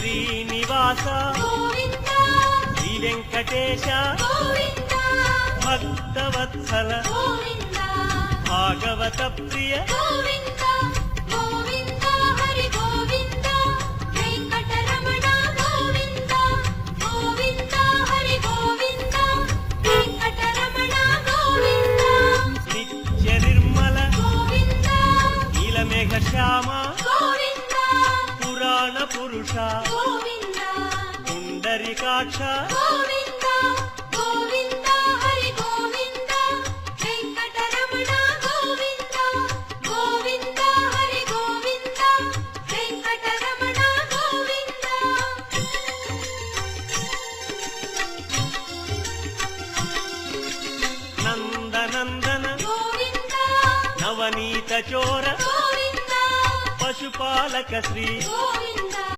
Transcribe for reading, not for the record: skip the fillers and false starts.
శ్రీనివాస గోవిందా శ్రీ వెంకటేశ గోవిందా భక్తవత్సల గోవిందా భాగవత ప్రియ గోవిందా గోవిందా హరి గోవిందా వెంకటరమణ గోవిందా గోవిందా హరి గోవిందా వెంకటరమణ గోవిందా నిత్య నిర్మల గోవిందా నీలమేఘ శ్యామ గోవిందా పురాణ పురుష గోవిందా పుండరీకాక్ష గోవిందా గోవిందా హరి గోవిందా వెంకటరమణ గోవిందా గోవిందా హరి గోవిందా వెంకటరమణ గోవిందా నందనందన గోవిందా నవనీత చోర గోవిందా పశుపాలక శ్రీ గోవిందా